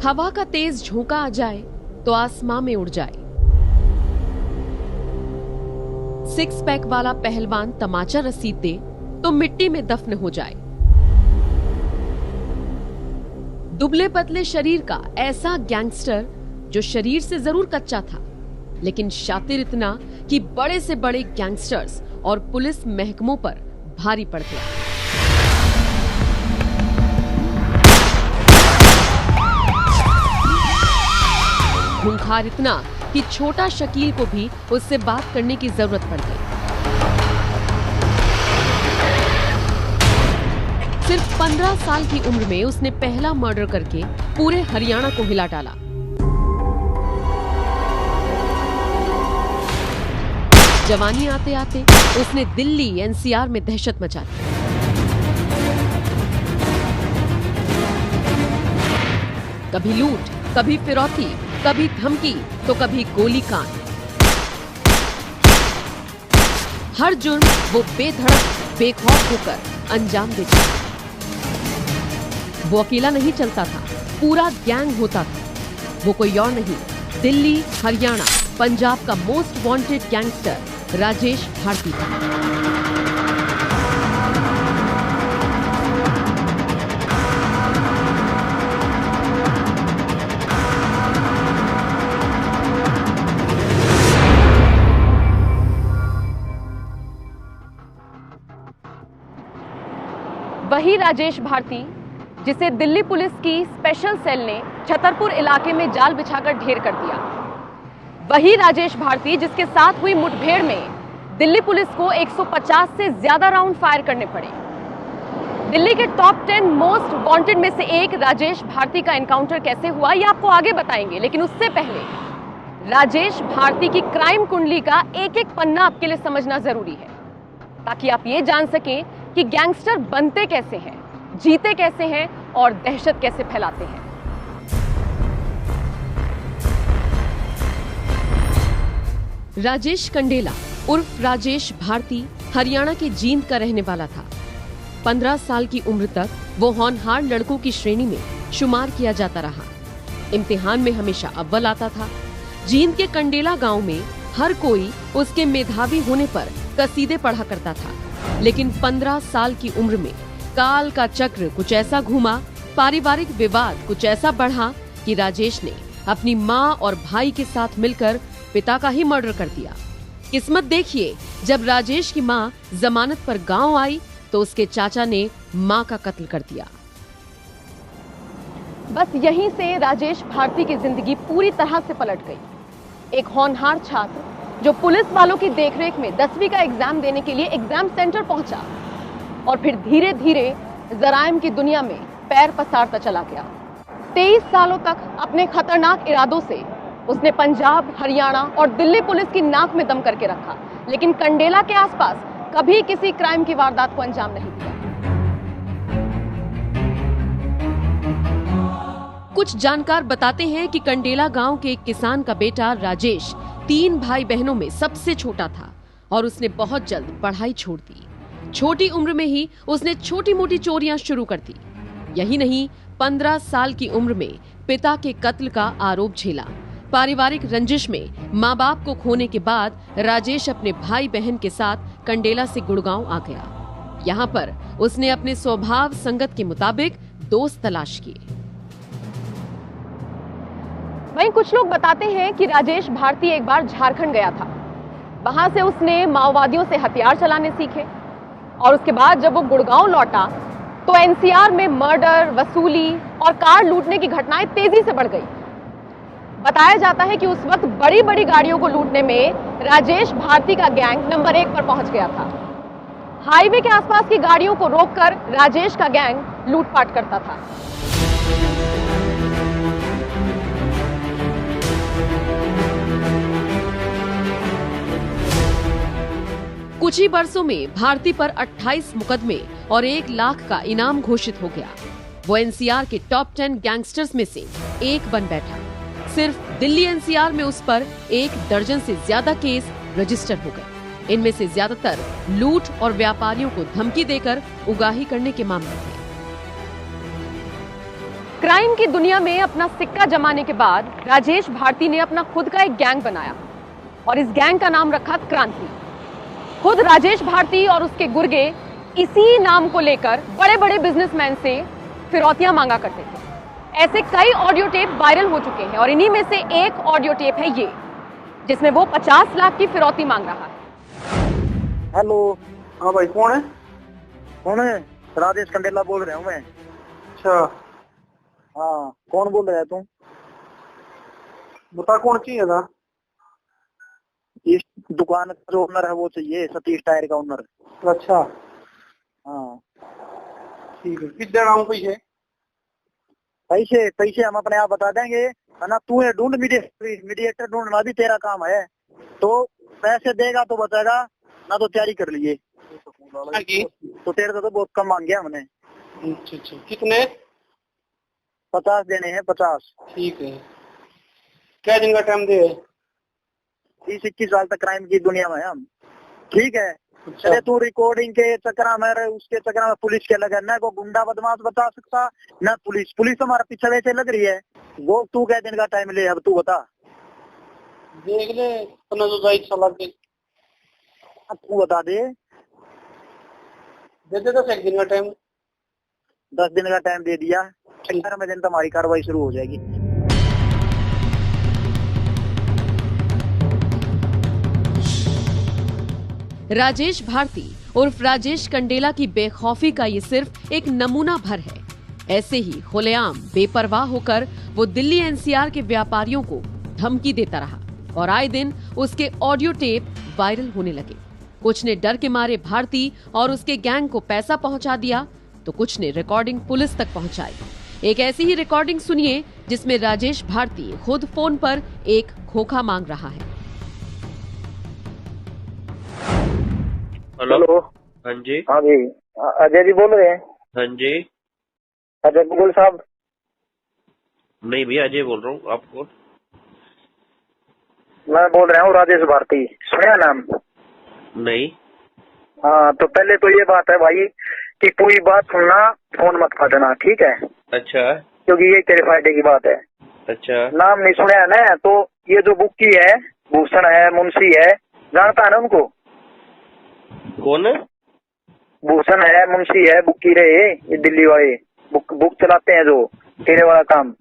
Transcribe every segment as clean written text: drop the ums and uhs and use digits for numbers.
हवा का तेज झोंका आ जाए तो आसमां में उड़ जाए। 6 पैक वाला पहलवान तमाचा रसीद दे तो मिट्टी में दफन हो जाए। दुबले पतले शरीर का ऐसा गैंगस्टर जो शरीर से जरूर कच्चा था, लेकिन शातिर इतना कि बड़े से बड़े गैंगस्टर्स और पुलिस महकमों पर भारी पड़ गया। खूंखार इतना कि छोटा शकील को भी उससे बात करने की जरूरत पड़ गई। सिर्फ 15 साल की उम्र में उसने पहला मर्डर करके पूरे हरियाणा को हिला डाला। जवानी आते आते उसने दिल्ली एनसीआर में दहशत मचा दी। कभी लूट, कभी फिरौती, कभी धमकी तो कभी गोली कांड। हर जुर्म वो बेधड़क बेखौफ होकर अंजाम देता। वो अकेला नहीं चलता था, पूरा गैंग होता था। वो कोई और नहीं, दिल्ली, हरियाणा, पंजाब का most wanted gangster Rajesh Bharti था। वही राजेश भारती जिसे दिल्ली पुलिस की स्पेशल सेल ने छतरपुर इलाके में जाल बिछाकर ढेर कर दिया। वही राजेश भारती जिसके साथ हुई मुठभेड़ में दिल्ली पुलिस को 150 से ज्यादा राउंड फायर करने पड़े। दिल्ली के टॉप 10 मोस्ट वांटेड में से एक राजेश भारती का एनकाउंटर कैसे हुआ ये आपको आगे बताएंगे, लेकिन उससे पहले राजेश भारती की क्राइम कुंडली का एक एक पन्ना आपके लिए समझना जरूरी है, ताकि आप ये जान सकें कि गैंगस्टर बनते कैसे हैं, जीते कैसे हैं और दहशत कैसे फैलाते हैं। राजेश कंडेला उर्फ राजेश भारती हरियाणा के जींद का रहने वाला था। 15 साल की उम्र तक वो होनहार लड़कों की श्रेणी में शुमार किया जाता रहा। इम्तिहान में हमेशा अव्वल आता था। जींद के कंडेला गांव में हर कोई उसके मेधावी होने पर कसीदे पढ़ा करता था, लेकिन 15 साल की उम्र में काल का चक्र कुछ ऐसा घूमा, पारिवारिक विवाद कुछ ऐसा बढ़ा कि राजेश ने अपनी माँ और भाई के साथ मिलकर पिता का ही मर्डर कर दिया। किस्मत देखिए, जब राजेश की माँ जमानत पर गांव आई तो उसके चाचा ने माँ का कत्ल कर दिया। बस यहीं से राजेश भारती की जिंदगी पूरी तरह से पलट गई। एक होनहार छात्र जो पुलिस वालों की देखरेख में 10वीं का एग्जाम देने के लिए एग्जाम सेंटर पहुंचा और फिर धीरे धीरे जराइम की दुनिया में पैर पसारता चला गया। 23 सालों तक अपने खतरनाक इरादों से उसने पंजाब, हरियाणा और दिल्ली पुलिस की नाक में दम करके रखा, लेकिन कंडेला के आसपास कभी किसी क्राइम की वारदात को अंजाम नहीं दिया। कुछ जानकार बताते हैं कि कंडेला गांव के एक किसान का बेटा राजेश 3 भाई बहनों में सबसे छोटा था और उसने बहुत जल्द पढ़ाई छोड़ दी। छोटी उम्र में ही उसने छोटी मोटी चोरियां शुरू कर दी। यही नहीं, 15 साल की उम्र में पिता के कत्ल का आरोप झेला। पारिवारिक रंजिश में माँ बाप को खोने के बाद राजेश अपने भाई बहन के साथ कंडेला से गुड़गांव आ गया। यहाँ पर उसने अपने स्वभाव संगत के मुताबिक दोस्त तलाश किए। वहीं कुछ लोग बताते हैं कि राजेश भारती एक बार झारखंड गया था। वहां से उसने माओवादियों से हथियार चलाने सीखे और उसके बाद जब वो गुड़गांव लौटा तो एनसीआर में मर्डर, वसूली और कार लूटने की घटनाएं तेजी से बढ़ गई। बताया जाता है कि उस वक्त बड़ी बड़ी गाड़ियों को लूटने में राजेश भारती का गैंग नंबर 1 पर पहुंच गया था। हाईवे के आसपास की गाड़ियों को रोककर राजेश का गैंग लूटपाट करता था। कुछ ही वर्षों में भारती पर 28 मुकदमे और 1 लाख का इनाम घोषित हो गया। वो एनसीआर के टॉप 10 गैंगस्टर्स में से एक बन बैठा। सिर्फ दिल्ली एनसीआर में उस पर 1 दर्जन से ज्यादा केस रजिस्टर हो गए। इनमें से ज्यादातर लूट और व्यापारियों को धमकी देकर उगाही करने के मामले थे। क्राइम की दुनिया में अपना सिक्का जमाने के बाद राजेश भारती ने अपना खुद का एक गैंग बनाया और इस गैंग का नाम रखा क्रांति। खुद राजेश भारती और उसके गुर्गे इसी नाम को लेकर बड़े बड़े बिजनेसमैन से फिरौतियां मांगा करते थे। ऐसे कई ऑडियो टेप वायरल हो चुके हैं और इन्हीं में से एक ऑडियो टेप है ये, जिसमें वो 50 लाख की फिरौती मांग रहा है। हेलो, हाँ भाई, कौन है? कौन है? राजेश कंडेला बोल रहा हूँ मैं। अच्छा, हाँ, कौन बोल रहा है तुम? बता कौन चाहिए था? इस दुकान का जो ओनर है वो चाहिए, सतीश टायर का ओनर। अच्छा, हाँ ठीक है। किस देना हूँ पैसे? पैसे पैसे हम अपने आप बता देंगे, है ना। तू ये ढूंढ, मीडिएटर ढूंढना भी तेरा काम है। तो पैसे देगा तो बचेगा, ना तो तैयारी कर लिए। तो तेरे तो बहुत कम मांग गया हमने। अच्छा अच्छा, कितने? 50 देने हैं, 50। ठीक है। क्या दिन का टाइम दे? 20-21 साल तक क्राइम की दुनिया में हम। ठीक है। अच्छा। अरे तू रिकॉर्डिंग के चक्कर में, उसके चक्कर में पुलिस के लगा, न को गुंडा बदमाश बता सकता, न पुलिस हमारा पीछे वैसे लग रही है। वो तू क्या दिन का टाइम ले, अब तू बता। देख ले, 15 साल के। अब तू बता दे। दे दे 10 दिन का टाइम। 10 दिन का टाइम दे दिया, 11वें दिन तुम्हारी कार्रवाई शुरू हो जाएगी। राजेश भारती उर्फ राजेश कंडेला की बेखौफी का ये सिर्फ एक नमूना भर है। ऐसे ही खुलेआम बेपरवाह होकर वो दिल्ली एनसीआर के व्यापारियों को धमकी देता रहा और आए दिन उसके ऑडियो टेप वायरल होने लगे। कुछ ने डर के मारे भारती और उसके गैंग को पैसा पहुंचा दिया, तो कुछ ने रिकॉर्डिंग पुलिस तक पहुंचाई। एक ऐसी ही रिकॉर्डिंग सुनिए जिसमें राजेश भारती खुद फोन पर एक खोखा मांग रहा है। हेलो। हाँ जी। हाँ जी, अजय जी बोल रहे हैं? हाँ जी। अजय बुगल साहब? नहीं भैया, अजय बोल रहा हूँ। आप कौन? मैं बोल रहा हूँ राजेश भारती, सुना नाम? नहीं। हाँ, तो पहले तो ये बात है भाई कि पूरी बात सुनना, फोन मत काटना, ठीक है? अच्छा। क्योंकि ये तेरे फायदे की बात है। अच्छा। नाम नहीं सुना है ना, तो ये जो बुक्की है, भूषण है, मुंशी है, जानता है ना उनको? कौन है? भूषण है, मुंशी है, बुक्की रहे, ये दिल्ली वाले बुक चलाते हैं जो तेरे वाला काम।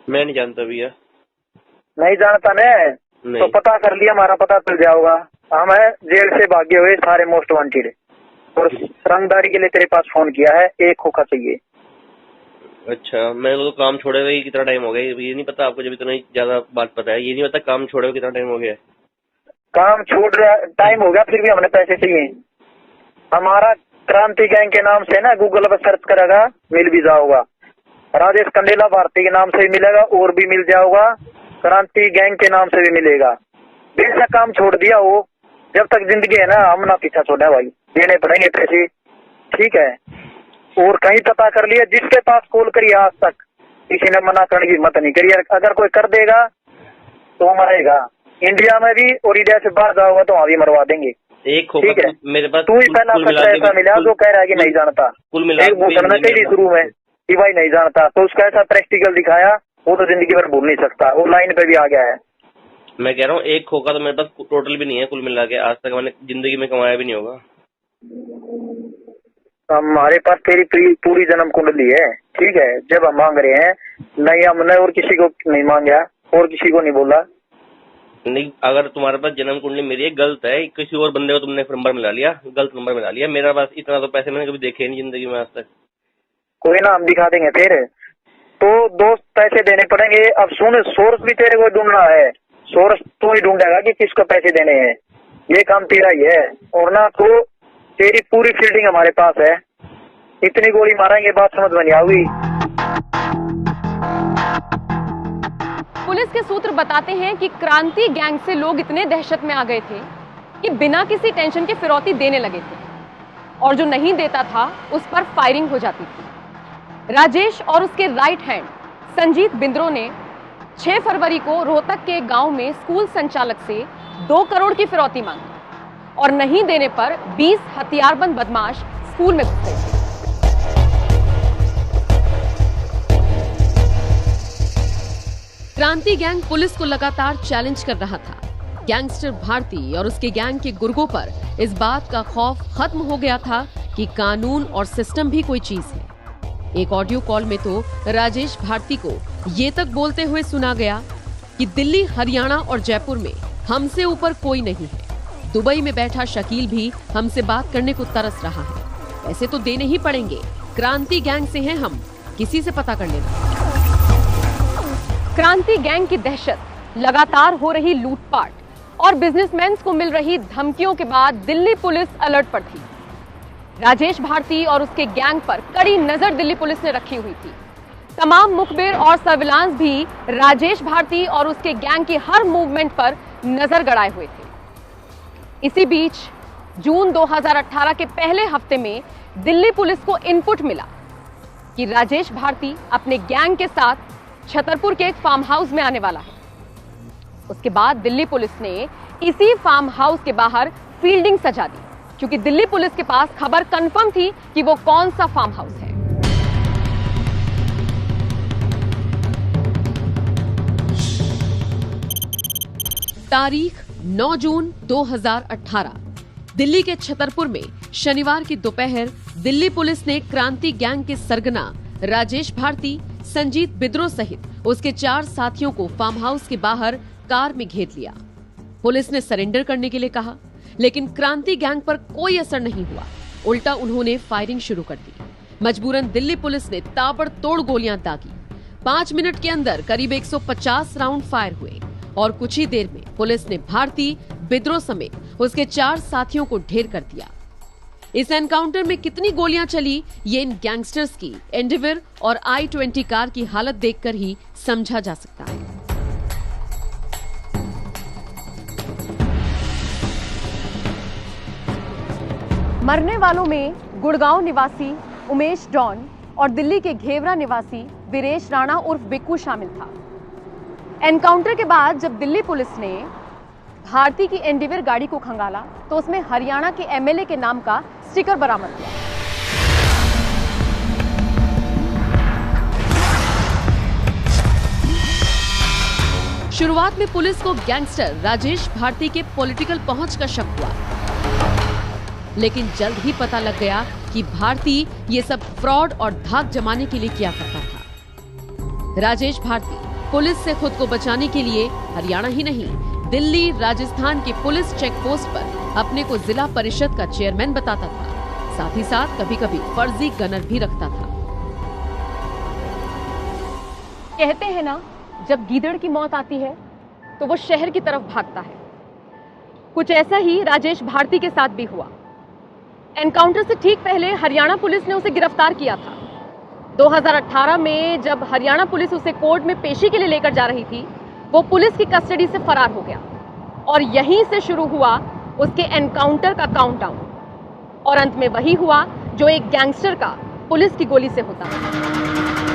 मैं नहीं जानता भैया। नहीं जानता ना? तो पता कर लिया, हमारा पता चल जाओगा। हम है जेल से भागे हुए सारे मोस्ट वांटेड, और रंगदारी के लिए तेरे पास फोन किया है, एक खोखा चाहिए। अच्छा, मैं तो काम छोड़े हुए कितना टाइम हो गया, ये नहीं पता आपको? जब इतना ज्यादा बात पता है, ये नहीं पता काम छोड़े हुए कितना टाइम हो गया? काम छोड़ रहा टाइम हो गया, फिर भी हमने पैसे चाहिए। हमारा क्रांति गैंग के नाम से ना गूगल पर सर्च करेगा, मिल भी जाओगा। राजेश कंडेला भारती के नाम से भी मिलेगा, और भी मिल जाओगा, क्रांति गैंग के नाम से भी मिलेगा। बेशक काम छोड़ दिया हो, जब तक जिंदगी है ना, हम ना पीछा छोड़ा भाई, देने पड़ेंगे पैसे, ठीक है? और कहीं पता कर लिया, जिसके पास कॉल करिए आज तक किसी ने मना करने की हिम्मत नहीं करी। अगर कोई कर देगा तो मरेगा, इंडिया में भी, और इंडिया से बाहर जाओगा तो वहाँ भी मरवा देंगे। एक खोखा ठीक है? मेरे पास तू ही पहला पत्र ऐसा मिला जो कह रहा है कि नहीं जानता। कुल मिला भूषण में तेरी शुरू में कि भाई नहीं जानता, तो उसका ऐसा प्रैक्टिकल दिखाया, वो तो जिंदगी भर भूल नहीं सकता, वो लाइन पे भी आ गया है। मैं कह रहा हूँ एक खोखा तो मेरे पास टोटल भी नहीं है, कुल मिला के आज तक मैंने जिंदगी में कमाया भी नहीं होगा। हमारे पास तेरी पूरी जन्म कुंडली है, ठीक है? जब हम मांग रहे हैं, नहीं हमने और किसी को नहीं मांगा, और किसी को नहीं बोला। नहीं, अगर तुम्हारे पास जन्म कुंडली मेरी है, गलत है, किसी और बंदे को तुमने नंबर मिला लिया, गलत नंबर मिला लिया। मेरा पास इतना तो पैसे मैंने कभी देखे नहीं जिंदगी में आज तक। कोई ना, हम दिखा देंगे। फिर तो दोस्त पैसे देने पड़ेंगे। अब सुन, सोर्स भी तेरे को ढूंढना है, सोर्स तू ही ढूंढेगा कि किसको पैसे देने हैं, ये काम तेरा ही है। और ना तो तेरी पूरी फील्डिंग हमारे पास है, इतनी गोली मारेंगे बात समझ में नहीं आएगी। पुलिस के सूत्र बताते हैं कि क्रांति गैंग से लोग इतने दहशत में आ गए थे कि बिना किसी टेंशन के फिरौती देने लगे थे, और जो नहीं देता था उस पर फायरिंग हो जाती थी। राजेश और उसके राइट हैंड संजीत बिंद्रो ने 6 फरवरी को रोहतक के गांव में स्कूल संचालक से 2 करोड़ की फिरौती मांगी, और नहीं देने पर 20 हथियारबंद बदमाश स्कूल में घुस गए थे। क्रांति गैंग पुलिस को लगातार चैलेंज कर रहा था। गैंगस्टर भारती और उसके गैंग के गुर्गों पर इस बात का खौफ खत्म हो गया था कि कानून और सिस्टम भी कोई चीज है। एक ऑडियो कॉल में तो राजेश भारती को ये तक बोलते हुए सुना गया कि दिल्ली, हरियाणा और जयपुर में हमसे ऊपर कोई नहीं है। दुबई में बैठा शकील भी हमसे बात करने को तरस रहा है। पैसे तो देने ही पड़ेंगे, क्रांति गैंग से हैं हम, किसी से पता कर लेना। क्रांति गैंग की दहशत, लगातार हो रही लूटपाट और बिजनेसमैन को मिल रही धमकियों के बाद दिल्ली पुलिस अलर्ट पर थी। राजेश भारती और उसके गैंग पर कड़ी नजर दिल्ली पुलिस ने रखी हुई थी। तमाम मुखबिर और सर्विलांस भी राजेश भारती और उसके गैंग की हर मूवमेंट पर नजर गड़ाए हुए थे। इसी बीच जून 2018 के पहले हफ्ते में दिल्ली पुलिस को इनपुट मिला कि राजेश भारती अपने गैंग के साथ छतरपुर के एक फार्म हाउस में आने वाला है। उसके बाद दिल्ली पुलिस ने इसी फार्म हाउस के बाहर फील्डिंग सजा दी, क्योंकि दिल्ली पुलिस के पास खबर कंफर्म थी कि वो कौन सा फार्म हाउस है। तारीख 9 जून 2018, दिल्ली के छतरपुर में शनिवार की दोपहर दिल्ली पुलिस ने क्रांति गैंग के सरगना राजेश भारती, संजीत बिद्रो सहित उसके 4 साथियों को फार्म हाउस के बाहर कार में घेर लिया। पुलिस ने सरेंडर करने के लिए कहा, लेकिन क्रांति गैंग पर कोई असर नहीं हुआ। उल्टा उन्होंने फायरिंग शुरू कर दी। मजबूरन दिल्ली पुलिस ने ताबड़तोड़ गोलियां दागी। 5 मिनट के अंदर करीब 150 राउंड फायर हुए और कुछ ही देर में पुलिस ने भारती, बिद्रो समेत उसके 4 साथियों को ढेर कर दिया। इस एनकाउंटर में कितनी गोलियां चली, ये इन गैंगस्टर्स की एंडेवर और I-20 कार की हालत देखकर ही समझा जा सकता है। मरने वालों में गुड़गांव निवासी उमेश डॉन और दिल्ली के घेवरा निवासी वीरेश राणा उर्फ बिक्कू शामिल था। एनकाउंटर के बाद जब दिल्ली पुलिस ने भारती की एंडेवर गाड़ी को खंगाला तो उसमें हरियाणा के MLA के नाम का स्टिकर बरामद हुआ। शुरुआत में पुलिस को गैंगस्टर राजेश भारती के पॉलिटिकल पहुंच का शक हुआ, लेकिन जल्द ही पता लग गया कि भारती ये सब फ्रॉड और धाक जमाने के लिए किया करता था। राजेश भारती पुलिस से खुद को बचाने के लिए हरियाणा ही नहीं, दिल्ली, राजस्थान के पुलिस चेक पोस्ट पर अपने को जिला परिषद का चेयरमैन बताता था। साथ ही साथ कभी कभी फर्जी गनर भी रखता था। कहते हैं ना, जब गीदड़ की मौत आती है तो वो शहर की तरफ भागता है। कुछ ऐसा ही राजेश भारती के साथ भी हुआ। एनकाउंटर से ठीक पहले हरियाणा पुलिस ने उसे गिरफ्तार किया था। 2018 में जब हरियाणा पुलिस उसे कोर्ट में पेशी के लिए लेकर जा रही थी, वो पुलिस की कस्टडी से फरार हो गया और यहीं से शुरू हुआ उसके एनकाउंटर का काउंटडाउन। और अंत में वही हुआ जो एक गैंगस्टर का पुलिस की गोली से होता है।